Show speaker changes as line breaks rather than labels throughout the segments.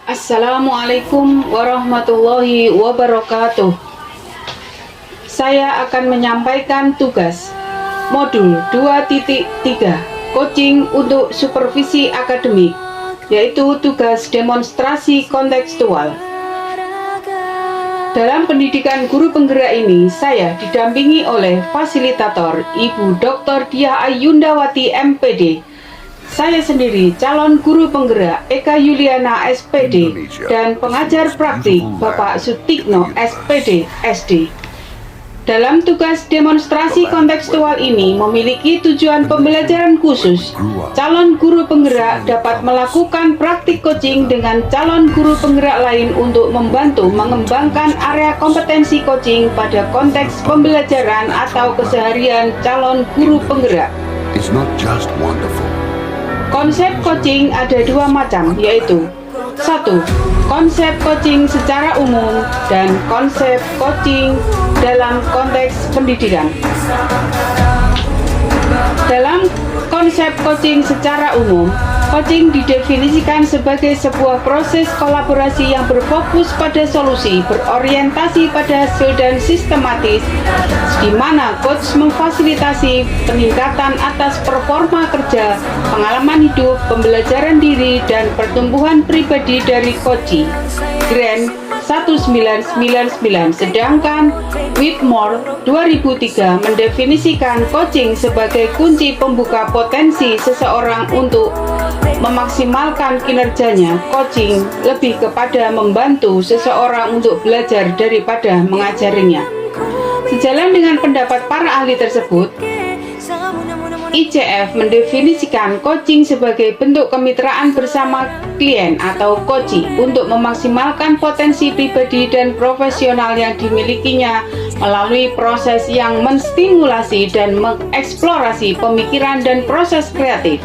Assalamualaikum warahmatullahi wabarakatuh. Saya akan menyampaikan tugas modul 2.3 coaching untuk supervisi akademik, yaitu tugas demonstrasi kontekstual. Dalam pendidikan guru penggerak ini, saya didampingi oleh fasilitator Ibu Dr. Diah Ayundawati MPD. Saya sendiri calon guru penggerak Eka Yuliana SPD dan pengajar praktik Bapak Sutikno SPD SD. Dalam tugas demonstrasi kontekstual ini memiliki tujuan pembelajaran khusus. Calon guru penggerak dapat melakukan praktik coaching dengan calon guru penggerak lain untuk membantu mengembangkan area kompetensi coaching pada konteks pembelajaran atau keseharian calon guru penggerak.
It's not just wonderful.
Konsep coaching ada dua macam, yaitu 1. Konsep coaching secara umum dan konsep coaching dalam konteks pendidikan. Dalam konsep coaching secara umum, coaching didefinisikan sebagai sebuah proses kolaborasi yang berfokus pada solusi, berorientasi pada hasil dan sistematis, di mana coach memfasilitasi peningkatan atas performa kerja, pengalaman hidup, pembelajaran diri, dan pertumbuhan pribadi dari coachee. Grant 1999, sedangkan Whitmore 2003 mendefinisikan coaching sebagai kunci pembuka potensi seseorang untuk memaksimalkan kinerjanya. Coaching lebih kepada membantu seseorang untuk belajar daripada mengajarinya. Sejalan dengan pendapat para ahli tersebut, ICF mendefinisikan coaching sebagai bentuk kemitraan bersama klien atau coachee untuk memaksimalkan potensi pribadi dan profesional yang dimilikinya melalui proses yang menstimulasi dan mengeksplorasi pemikiran dan proses kreatif.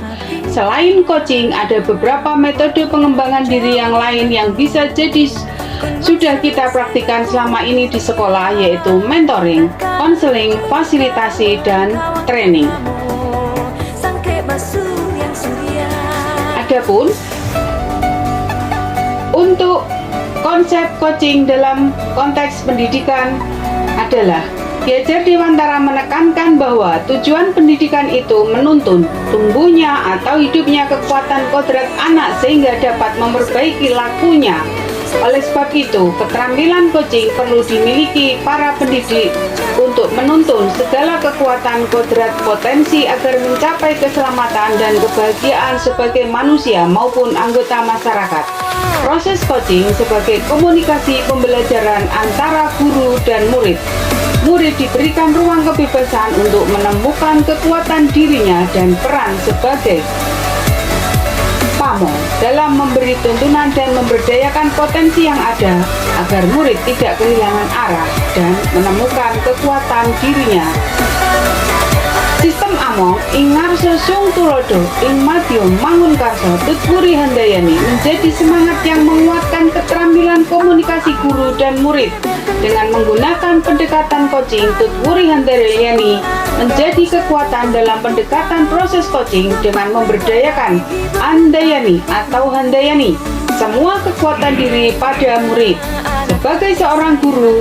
Selain coaching, ada beberapa metode pengembangan diri yang lain yang bisa jadi sudah kita praktikkan selama ini di sekolah, yaitu mentoring, konseling, fasilitasi, dan training. Adapun untuk konsep coaching dalam konteks pendidikan adalah Ki Hajar Dewantara menekankan bahwa tujuan pendidikan itu menuntun tumbuhnya atau hidupnya kekuatan kodrat anak sehingga dapat memperbaiki lakunya. Oleh sebab itu, keterampilan coaching perlu dimiliki para pendidik untuk menuntun segala kekuatan kodrat potensi agar mencapai keselamatan dan kebahagiaan sebagai manusia maupun anggota masyarakat. Proses coaching sebagai komunikasi pembelajaran antara guru dan murid. Murid diberikan ruang kebebasan untuk menemukan kekuatan dirinya dan peran sebagai pamong dalam memberi tuntunan dan memberdayakan potensi yang ada agar murid tidak kehilangan arah dan menemukan kekuatan dirinya. Sistem Among ing ngarsa sung tulodo ing madya mangun karsa tutwuri handayani menjadi semangat yang menguatkan keterampilan komunikasi guru dan murid. Dengan menggunakan pendekatan coaching, tutwuri handayani menjadi kekuatan dalam pendekatan proses coaching dengan memberdayakan andayani atau handayani semua kekuatan diri pada murid. Sebagai seorang guru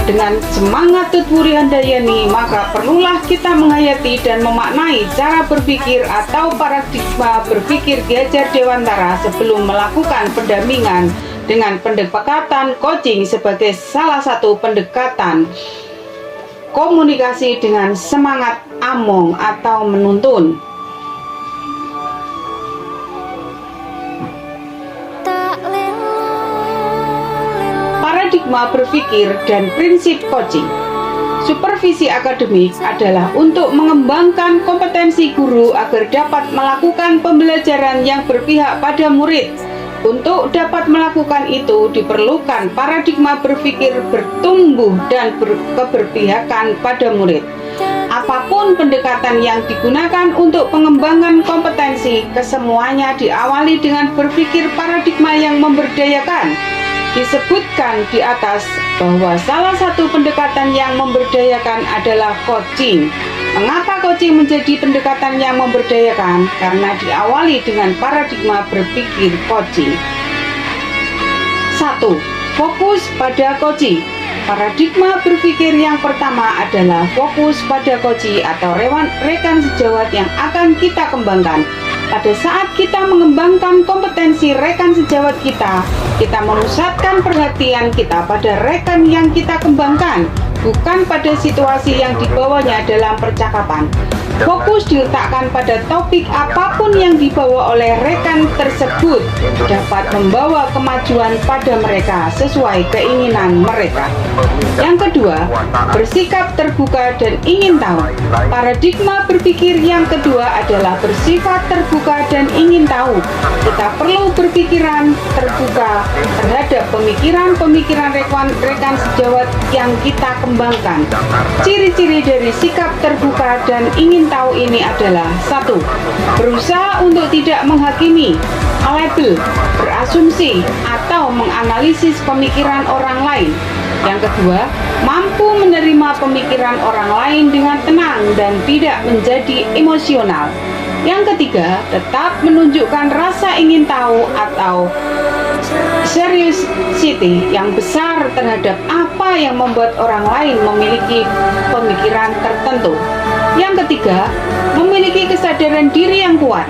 dengan semangat tutwuri handayani, maka perlulah kita menghayati dan memaknai cara berpikir atau paradigma berpikir Ki Hajar Dewantara sebelum melakukan pendampingan dengan pendekatan coaching sebagai salah satu pendekatan komunikasi dengan semangat among atau menuntun. Paradigma berpikir dan prinsip coaching. Supervisi akademik adalah untuk mengembangkan kompetensi guru agar dapat melakukan pembelajaran yang berpihak pada murid. Untuk dapat melakukan itu diperlukan paradigma berpikir bertumbuh dan keberpihakan pada murid. Apapun pendekatan yang digunakan untuk pengembangan kompetensi, kesemuanya diawali dengan berpikir paradigma yang memberdayakan. Disebutkan di atas bahwa salah satu pendekatan yang memberdayakan adalah coaching. Mengapa coaching menjadi pendekatan yang memberdayakan? Karena diawali dengan paradigma berpikir coaching. 1. Fokus pada coaching. Paradigma berpikir yang pertama adalah fokus pada coaching atau rekan sejawat yang akan kita kembangkan. Pada saat kita mengembangkan kompetensi rekan sejawat kita memusatkan perhatian kita pada rekan yang kita kembangkan, bukan pada situasi yang dibawanya dalam percakapan. Fokus diletakkan pada topik apapun yang dibawa oleh rekan tersebut dapat membawa kemajuan pada mereka sesuai keinginan mereka. Yang kedua, bersikap terbuka dan ingin tahu. Paradigma berpikir yang kedua adalah bersifat terbuka dan ingin tahu. Kita perlu berpikiran terbuka terhadap pemikiran-pemikiran rekan sejawat yang kita kembangkan. Ciri-ciri dari sikap terbuka dan ingin tahu ini adalah: 1. Berusaha untuk tidak menghakimi, melabel, berasumsi, atau menganalisis pemikiran orang lain. Yang kedua, mampu menerima pemikiran orang lain dengan tenang dan tidak menjadi emosional. Yang ketiga, tetap menunjukkan rasa ingin tahu atau curiosity yang besar terhadap apa yang membuat orang lain memiliki pemikiran tertentu. Yang ketiga, memiliki kesadaran diri yang kuat.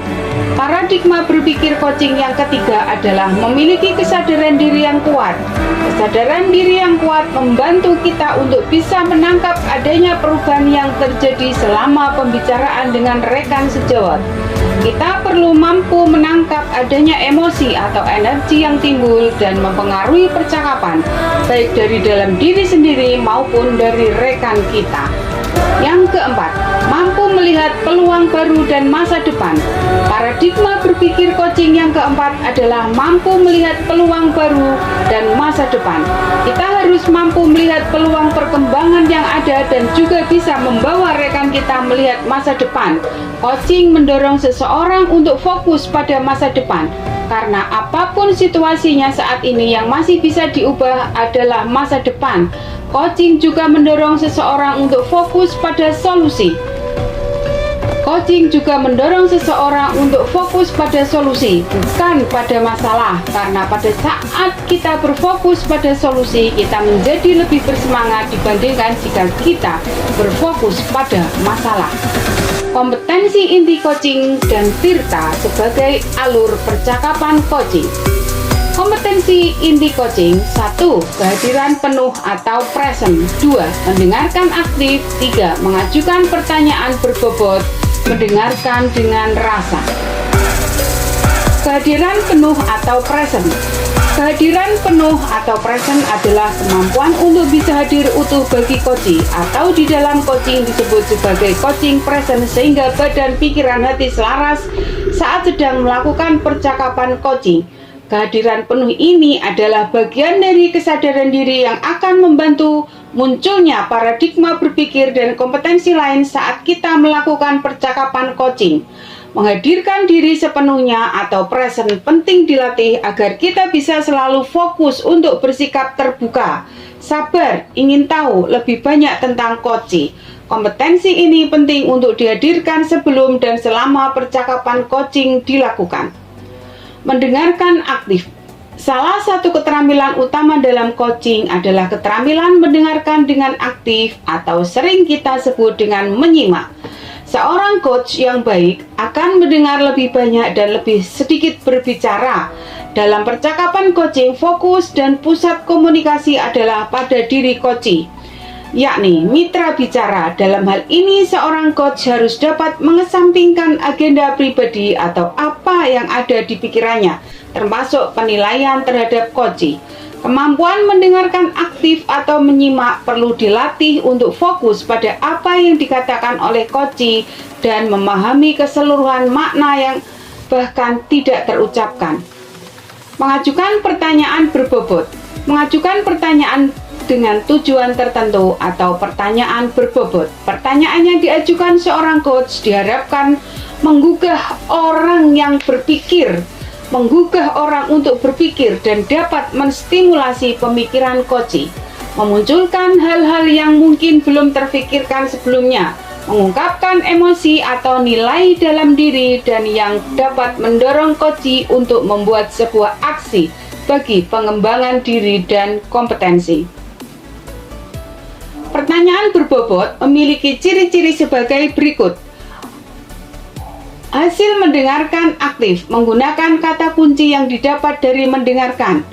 Paradigma berpikir coaching yang ketiga adalah memiliki kesadaran diri yang kuat. Kesadaran diri yang kuat membantu kita untuk bisa menangkap adanya perubahan yang terjadi selama pembicaraan dengan rekan sejawat. Kita perlu mampu menangkap adanya emosi atau energi yang timbul dan mempengaruhi percakapan, baik dari dalam diri sendiri maupun dari rekan kita. Yang keempat, mampu melihat peluang baru dan masa depan. Paradigma berpikir coaching yang keempat adalah mampu melihat peluang baru dan masa depan. Kita harus mampu melihat peluang perkembangan yang ada dan juga bisa membawa rekan kita melihat masa depan. Coaching mendorong seseorang untuk fokus pada masa depan, karena apapun situasinya saat ini yang masih bisa diubah adalah masa depan. Coaching juga mendorong seseorang untuk fokus pada solusi. Coaching juga mendorong seseorang untuk fokus pada solusi, bukan pada masalah, karena pada saat kita berfokus pada solusi, kita menjadi lebih bersemangat dibandingkan jika kita berfokus pada masalah. Kompetensi inti coaching dan Tirta sebagai alur percakapan coaching. Kompetensi inti coaching: 1. Kehadiran penuh atau present. 2. Mendengarkan aktif. 3. Mengajukan pertanyaan berbobot. Mendengarkan dengan rasa. Kehadiran penuh atau present. Kehadiran penuh atau present adalah kemampuan untuk bisa hadir utuh bagi coaching, atau di dalam coaching disebut sebagai coaching present, sehingga badan, pikiran, hati selaras saat sedang melakukan percakapan coaching. Kehadiran penuh ini adalah bagian dari kesadaran diri yang akan membantu munculnya paradigma berpikir dan kompetensi lain saat kita melakukan percakapan coaching. Menghadirkan diri sepenuhnya atau present penting dilatih agar kita bisa selalu fokus untuk bersikap terbuka, sabar, ingin tahu lebih banyak tentang coaching. Kompetensi ini penting untuk dihadirkan sebelum dan selama percakapan coaching dilakukan. Mendengarkan aktif. Salah satu keterampilan utama dalam coaching adalah keterampilan mendengarkan dengan aktif atau sering kita sebut dengan menyimak. Seorang coach yang baik akan mendengar lebih banyak dan lebih sedikit berbicara. Dalam percakapan coaching, fokus dan pusat komunikasi adalah pada diri coachee, yakni mitra bicara. Dalam hal ini, seorang coach harus dapat mengesampingkan agenda pribadi atau apa yang ada di pikirannya, termasuk penilaian terhadap coachee. Kemampuan mendengarkan aktif atau menyimak perlu dilatih untuk fokus pada apa yang dikatakan oleh coachee dan memahami keseluruhan makna yang bahkan tidak terucapkan. Mengajukan pertanyaan berbobot. Mengajukan pertanyaan dengan tujuan tertentu atau pertanyaan berbobot. Pertanyaan yang diajukan seorang coach diharapkan menggugah orang yang berpikir, menggugah orang untuk berpikir dan dapat menstimulasi pemikiran coachee, memunculkan hal-hal yang mungkin belum terfikirkan sebelumnya, mengungkapkan emosi atau nilai dalam diri dan yang dapat mendorong coachee untuk membuat sebuah aksi bagi pengembangan diri dan kompetensi. Pertanyaan berbobot memiliki ciri-ciri sebagai berikut. Hasil mendengarkan aktif menggunakan kata kunci yang didapat dari mendengarkan.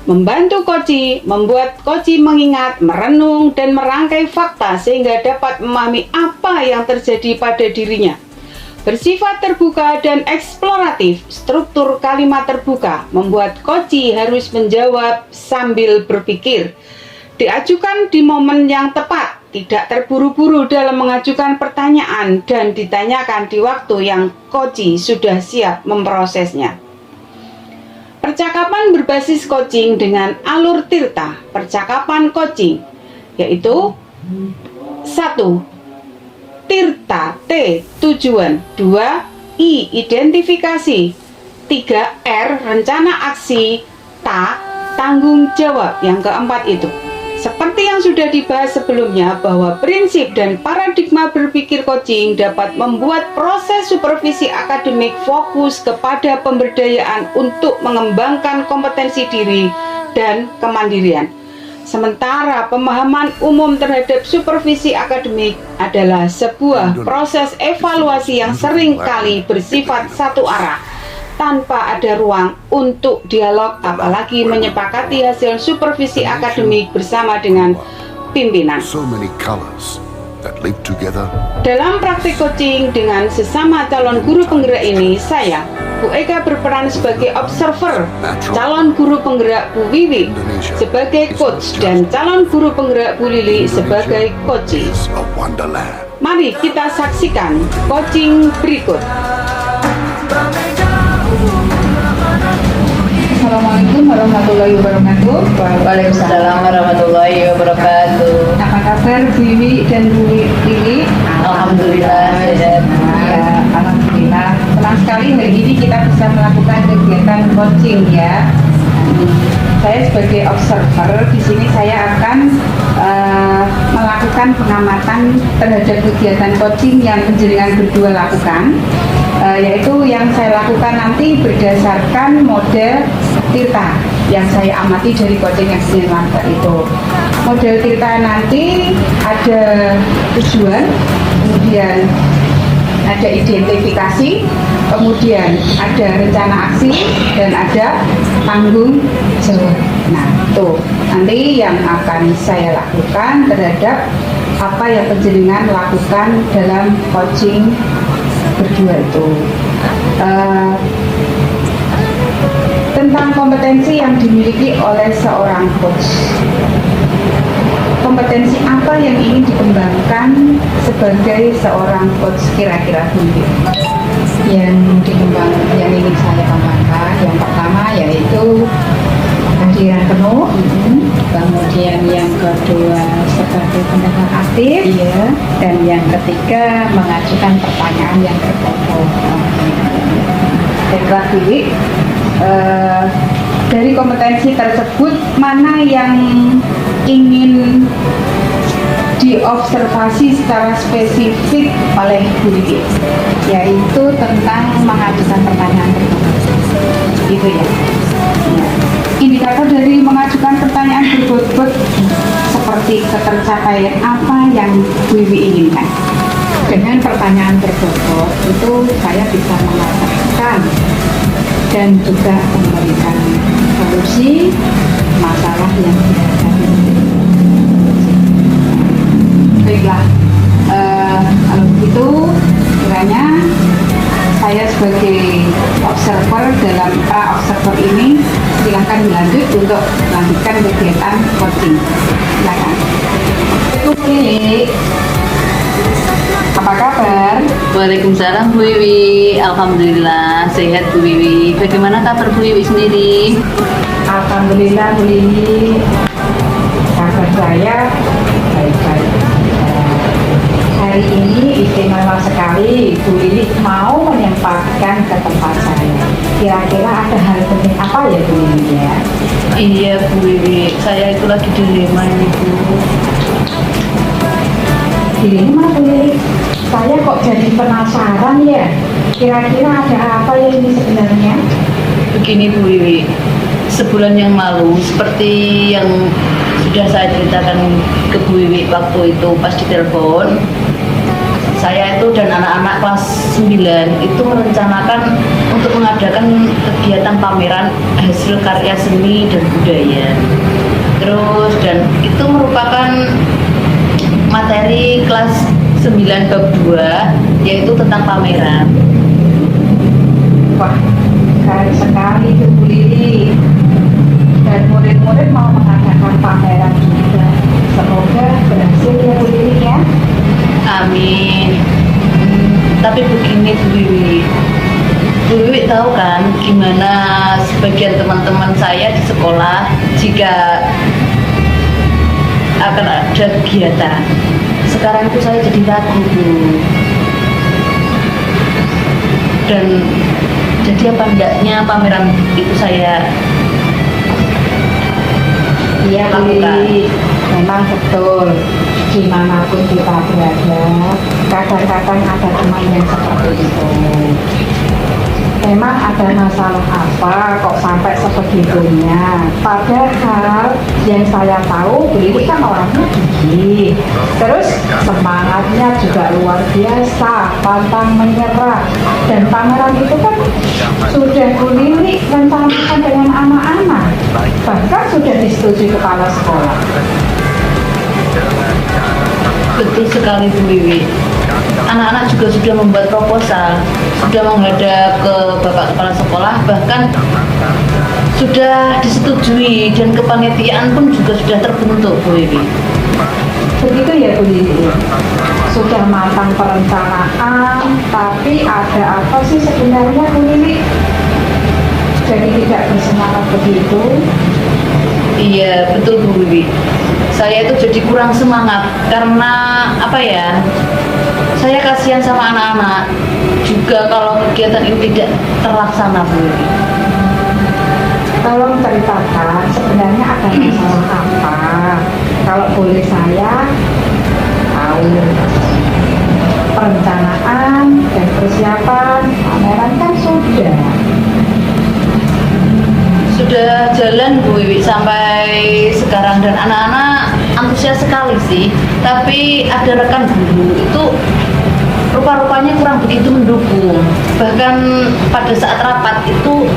Membantu Koci, membuat Koci mengingat, merenung, dan merangkai fakta sehingga dapat memahami apa yang terjadi pada dirinya. Bersifat terbuka dan eksploratif, struktur kalimat terbuka membuat Koci harus menjawab sambil berpikir. Diajukan di momen yang tepat, tidak terburu-buru dalam mengajukan pertanyaan, dan ditanyakan di waktu yang Koci sudah siap memprosesnya. Percakapan berbasis coaching dengan alur Tirta. Percakapan coaching yaitu 1. Tirta, T. Tujuan. 2. I. Identifikasi. 3. R. Rencana aksi. Ta. Tanggung jawab. Yang keempat itu, seperti yang sudah dibahas sebelumnya, bahwa prinsip dan paradigma berpikir coaching dapat membuat proses supervisi akademik fokus kepada pemberdayaan untuk mengembangkan kompetensi diri dan kemandirian. Sementara pemahaman umum terhadap supervisi akademik adalah sebuah proses evaluasi yang sering kali bersifat satu arah, tanpa ada ruang untuk dialog, apalagi menyepakati hasil supervisi akademik bersama dengan pimpinan.
So many colors that live together.
Dalam praktik coaching dengan sesama calon guru penggerak ini, saya, Bu Eka, berperan sebagai observer, calon guru penggerak Bu Wiwi sebagai coach, dan calon guru penggerak Bu Lili sebagai coach.
Is a wonderland.
Mari kita saksikan coaching berikut. Assalamualaikum warahmatullahi wabarakatuh.
Waalaikumsalam warahmatullahi wabarakatuh.
Apa kabar Bu Wiwi dan Bu Lili?
Alhamdulillah sehat.
Ya, alhamdulillah. Senang sekali hari ini kita bisa melakukan kegiatan coaching ya. Saya sebagai observer di sini saya akan melakukan pengamatan terhadap kegiatan coaching yang penjenengan berdua lakukan. Yaitu yang saya lakukan nanti berdasarkan model Tirta yang saya amati dari coaching yang saya lakukan itu. Model Tirta nanti ada tujuan, kemudian ada identifikasi, kemudian ada rencana aksi, dan ada tanggung jawab. Nah, itu nanti yang akan saya lakukan terhadap apa yang penjenengan lakukan dalam coaching berdua itu. Tentang kompetensi yang dimiliki oleh seorang coach. Kompetensi apa yang ingin dikembangkan sebagai seorang coach kira-kira mungkin? Yang ingin saya kembangkan, yang pertama yaitu kehadiran penuh, kemudian yang kedua sebagai pendengar aktif, dan yang ketiga mengajukan pertanyaan yang terpokok. Terakhir, dari kompetensi tersebut mana yang ingin diobservasi secara spesifik oleh Bu Lili, yaitu tentang mengajukan pertanyaan terpokok. Gitu ya. Indikator dari mengajukan pertanyaan berbobot seperti ketercapaian apa yang Bu Wiwi inginkan. Dengan pertanyaan berbobot itu saya bisa mengatakan dan juga memberikan solusi masalah yang dihadapi. Baiklah, kalau begitu kiranya saya sebagai observer dalam observer ini silakan lanjut untuk melanjutkan kegiatan coaching. Silakan. Bu Lili, apa kabar?
Waalaikumsalam Bu Wiwi. Alhamdulillah sehat Bu Wiwi. Bagaimana kabar Bu Wiwi sendiri?
Alhamdulillah Bu Lili, kabar saya baik-baik. Hari ini istimewa sekali, Bu Lili mau menyempatkan ke tempat saya. Kira-kira ada hal penting apa ya Bu Lili ya?
Iya Bu Wiwi, saya itu lagi dilema ini Bu.
Dilema Bu Lili? Saya kok jadi penasaran ya. Kira-kira ada apa ya ini sebenarnya?
Begini Bu Wiwi, sebulan yang lalu, seperti yang sudah saya ceritakan ke Bu Wiwi waktu itu pas ditelepon, saya itu dan anak-anak kelas 9 itu merencanakan untuk mengadakan kegiatan pameran hasil karya seni dan budaya. Terus dan itu merupakan materi kelas 9 bab 2, yaitu tentang pameran.
Wah, keren sekali itu Bu Lili. Dan murid-murid mau mengadakan pameran juga. Semoga berhasil ya Bu Lili ya.
Amin. Tapi begini Bu Wiwi, Bu Wiwi tahu kan gimana sebagian teman-teman saya di sekolah jika akan ada kegiatan. Sekarang itu saya jadi ragu Bu. Dan jadi apa enggaknya pameran itu saya
Iya Bu Lili, memang betul. Dimanapun kita berada, kadang-kadang ada teman yang seperti itu. Memang ada masalah apa kok sampai sebegitunya? Padahal yang saya tahu Bu Lili kan orangnya gigih, terus semangatnya juga luar biasa, pantang menyerah. Dan pameran itu kan sudah Bu Lili rencanakan dengan anak-anak, bahkan sudah disetujui kepala sekolah.
Betul sekali Bu Wiwi. Anak-anak juga sudah membuat proposal, sudah menghadap ke Bapak Kepala Sekolah, bahkan sudah disetujui dan kepanitiaan pun juga sudah terbentuk Bu Wiwi.
Begitu ya Bu Lili. Sudah matang perencanaan, tapi ada apa sih sebenarnya Bu Lili? Jadi tidak bersemangat begitu.
Iya betul Bu Wiwi. Saya itu jadi kurang semangat karena apa ya? Saya kasihan sama anak-anak. Juga kalau kegiatan ini tidak terlaksana Bu Wiwi.
Tolong ceritakan sebenarnya ada masalah apa? Kalau boleh saya tahu. Perencanaan dan persiapan pameran kan
sudah jalan Bu Wiwi sampai sekarang dan anak-anak antusias sekali sih. Tapi ada rekan guru itu rupa-rupanya kurang begitu mendukung. Bahkan pada saat rapat itu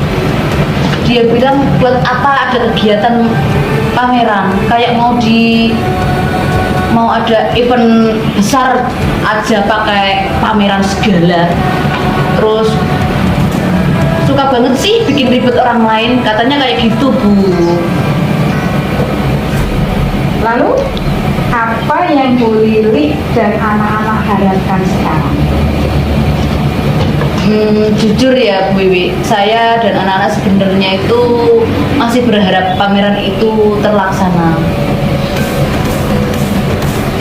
dia bilang buat apa ada kegiatan pameran, kayak mau ada event besar aja pakai pameran segala. Terus suka banget sih bikin ribet orang lain, katanya kayak gitu Bu.
Lalu apa yang Bu Lili dan anak-anak harapkan sekarang?
Jujur ya Bu Wiwi, saya dan anak-anak sebenarnya itu masih berharap pameran itu terlaksana.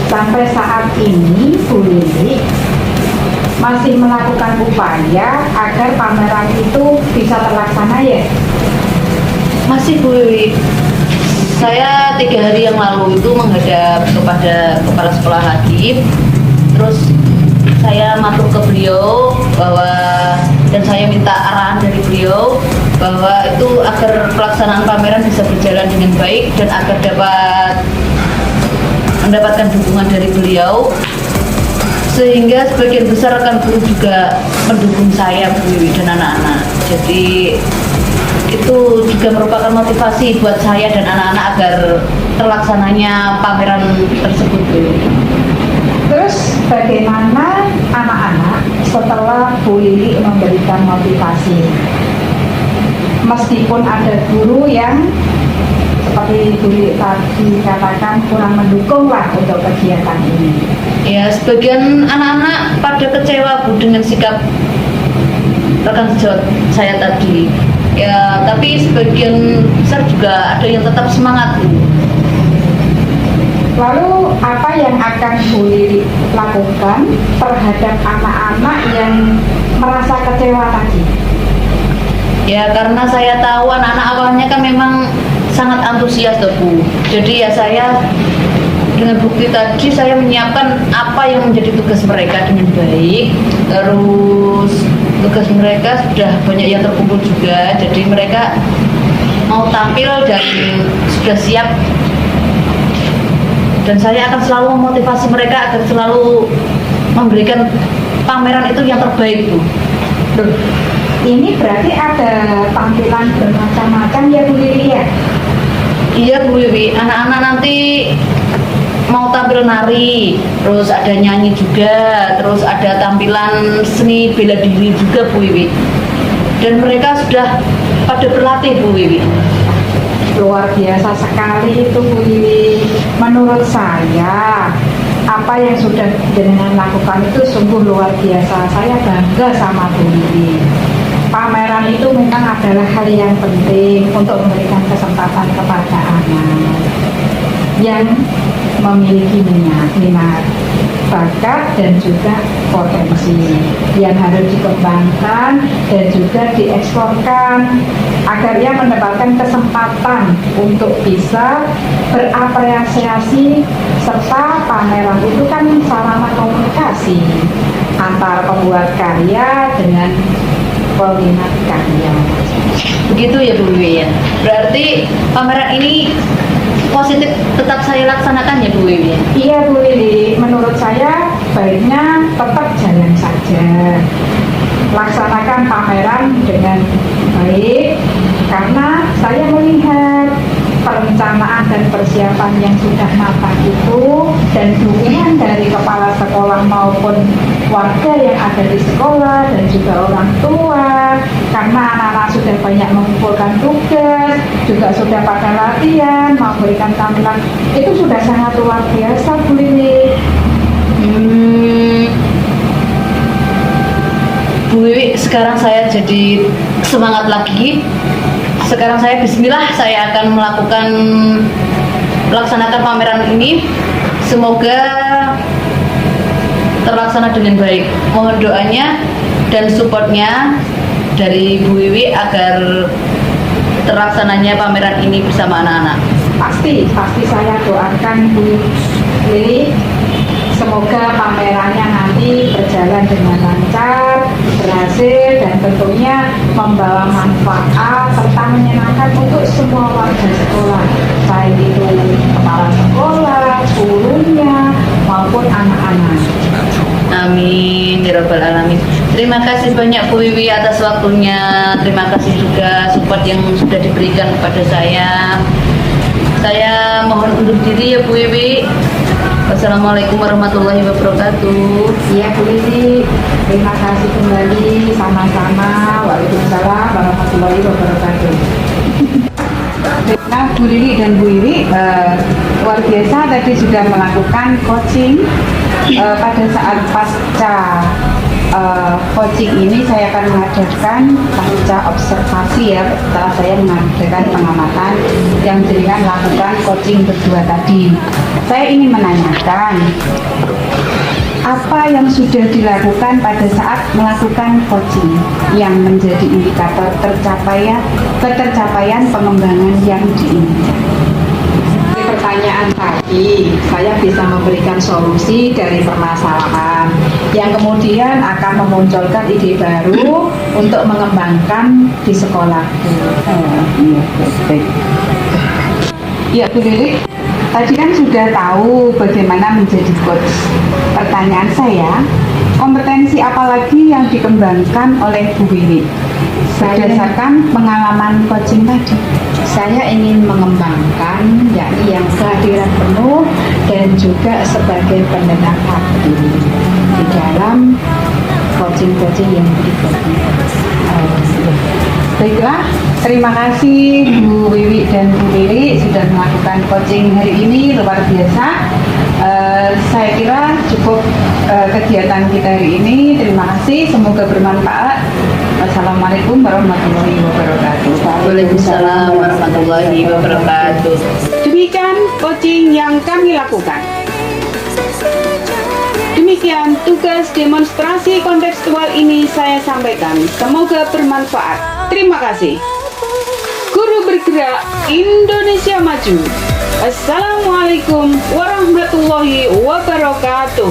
Sampai saat ini Bu Lili masih melakukan upaya agar pameran itu bisa terlaksana ya?
Masih Bu Wiwi. Saya 3 hari yang lalu itu menghadap kepada kepala sekolah lagi, terus saya matur ke beliau bahwa dan saya minta arahan dari beliau bahwa itu agar pelaksanaan pameran bisa berjalan dengan baik dan agar dapat mendapatkan dukungan dari beliau, sehingga sebagian besar rekan guru juga mendukung saya Bu Wiwi dan anak-anak. Jadi itu juga merupakan motivasi buat saya dan anak-anak agar terlaksananya pameran tersebut Bu Wiwi.
Terus bagaimana anak-anak setelah Bu Lili memberikan motivasi? Meskipun ada guru yang seperti Bu Lili tadi katakan kurang mendukung lah untuk kegiatan ini.
Ya, sebagian anak-anak pada kecewa Bu dengan sikap rekan sejawat saya tadi. Ya, tapi sebagian besar juga ada yang tetap semangat Bu.
Lalu apa yang akan Bu Lili lakukan terhadap anak-anak yang merasa kecewa tadi?
Ya karena saya tahu anak-anak awalnya kan memang sangat antusias tuh Bu. Jadi ya saya dengan bukti tadi saya menyiapkan apa yang menjadi tugas mereka dengan baik. Terus tugas mereka sudah banyak yang terkumpul juga. Jadi mereka mau tampil dan sudah siap, dan saya akan selalu memotivasi mereka agar selalu memberikan pameran itu yang terbaik, Bu.
Loh, ini berarti ada tampilan bermacam-macam ya Bu Lili ya?
Iya Bu Wiwi, anak-anak nanti mau tampil nari, terus ada nyanyi juga, terus ada tampilan seni bela diri juga Bu Wiwi. Dan mereka sudah pada berlatih Bu Wiwi.
Luar biasa sekali itu Bu Lili. Menurut saya apa yang sudah jenengan lakukan itu sungguh luar biasa. Saya bangga sama Bu Lili. Pameran itu memang adalah hal yang penting untuk memberikan kesempatan kepada anak yang memiliki minat, bakat dan juga potensi yang harus dikembangkan dan juga dieksporkan agar ia mendapatkan kesempatan untuk bisa berapresiasi, serta pameran itu kan sarana komunikasi antara pembuat karya dengan peminat karya.
Begitu ya Bu Wiwi ya. Berarti pameran ini positif tetap saya laksanakan ya Bu Wiwi ya?
Iya Bu Lili, menurut saya baiknya tetap jalan saja, laksanakan pameran dengan baik, karena saya melihat perencanaan dan persiapan yang sudah matang itu dan dukungan dari kepala sekolah maupun warga yang ada di sekolah dan juga orang tua, karena anak-anak sudah banyak mengumpulkan tugas, juga sudah pada latihan, memberikan tampilan, itu sudah sangat luar biasa Bu Lili.
Bu Wiwi, sekarang saya jadi semangat lagi. Sekarang saya bismillah, saya akan melaksanakan pameran ini. Semoga terlaksana dengan baik. Mohon doanya dan supportnya dari Bu Wiwi agar terlaksananya pameran ini bersama anak-anak.
Pasti saya doakan Bu Lili, semoga pamerannya nanti berjalan dengan lancar, berhasil, dan tentunya membawa manfaat serta menyenangkan untuk semua warga sekolah, baik itu kepala sekolah, gurunya, maupun anak-anak.
Amin ya rabbal alamin. Terima kasih banyak Bu Wiwi atas waktunya. Terima kasih juga support yang sudah diberikan kepada saya. Saya mohon undur diri ya Bu Wiwi. Wassalamualaikum warahmatullahi wabarakatuh.
Iya Bu Lili, terima kasih kembali, sama-sama. Waalaikumsalam warahmatullahi wabarakatuh.
Nah, Bu Lili dan Bu Wiwi luar biasa tadi sudah melakukan coaching. Pada saat pasca coaching ini saya akan mengadakan pasca observasi ya, setelah saya mengadakan pengamatan yang jenengan lakukan coaching berdua tadi. Saya ingin menanyakan apa yang sudah dilakukan pada saat melakukan coaching yang menjadi indikator ketercapaian pengembangan yang diinginkan.
Pertanyaan tadi, saya bisa memberikan solusi dari permasalahan yang kemudian akan memunculkan ide baru untuk mengembangkan di sekolahku.
Iya, baik. Ya, Bu Lili, tadi kan sudah tahu bagaimana menjadi coach. Pertanyaan saya, kompetensi apa lagi yang dikembangkan oleh Bu Wiwi berdasarkan pengalaman coaching tadi?
Saya ingin mengembangkan yakni yang kehadiran penuh dan juga sebagai pendengar hati di dalam coaching-coaching yang berikutnya.
Baiklah, terima kasih Bu Wiwi dan Bu Lili sudah melakukan coaching hari ini, luar biasa. Saya kira cukup kegiatan kita hari ini. Terima kasih, semoga bermanfaat. Wassalamualaikum warahmatullahi wabarakatuh.
Waalaikumsalam warahmatullahi wabarakatuh.
Demikian coaching yang kami lakukan. Demikian tugas demonstrasi kontekstual ini saya sampaikan. Semoga bermanfaat. Terima kasih. Guru bergerak Indonesia Maju. Assalamualaikum warahmatullahi wabarakatuh.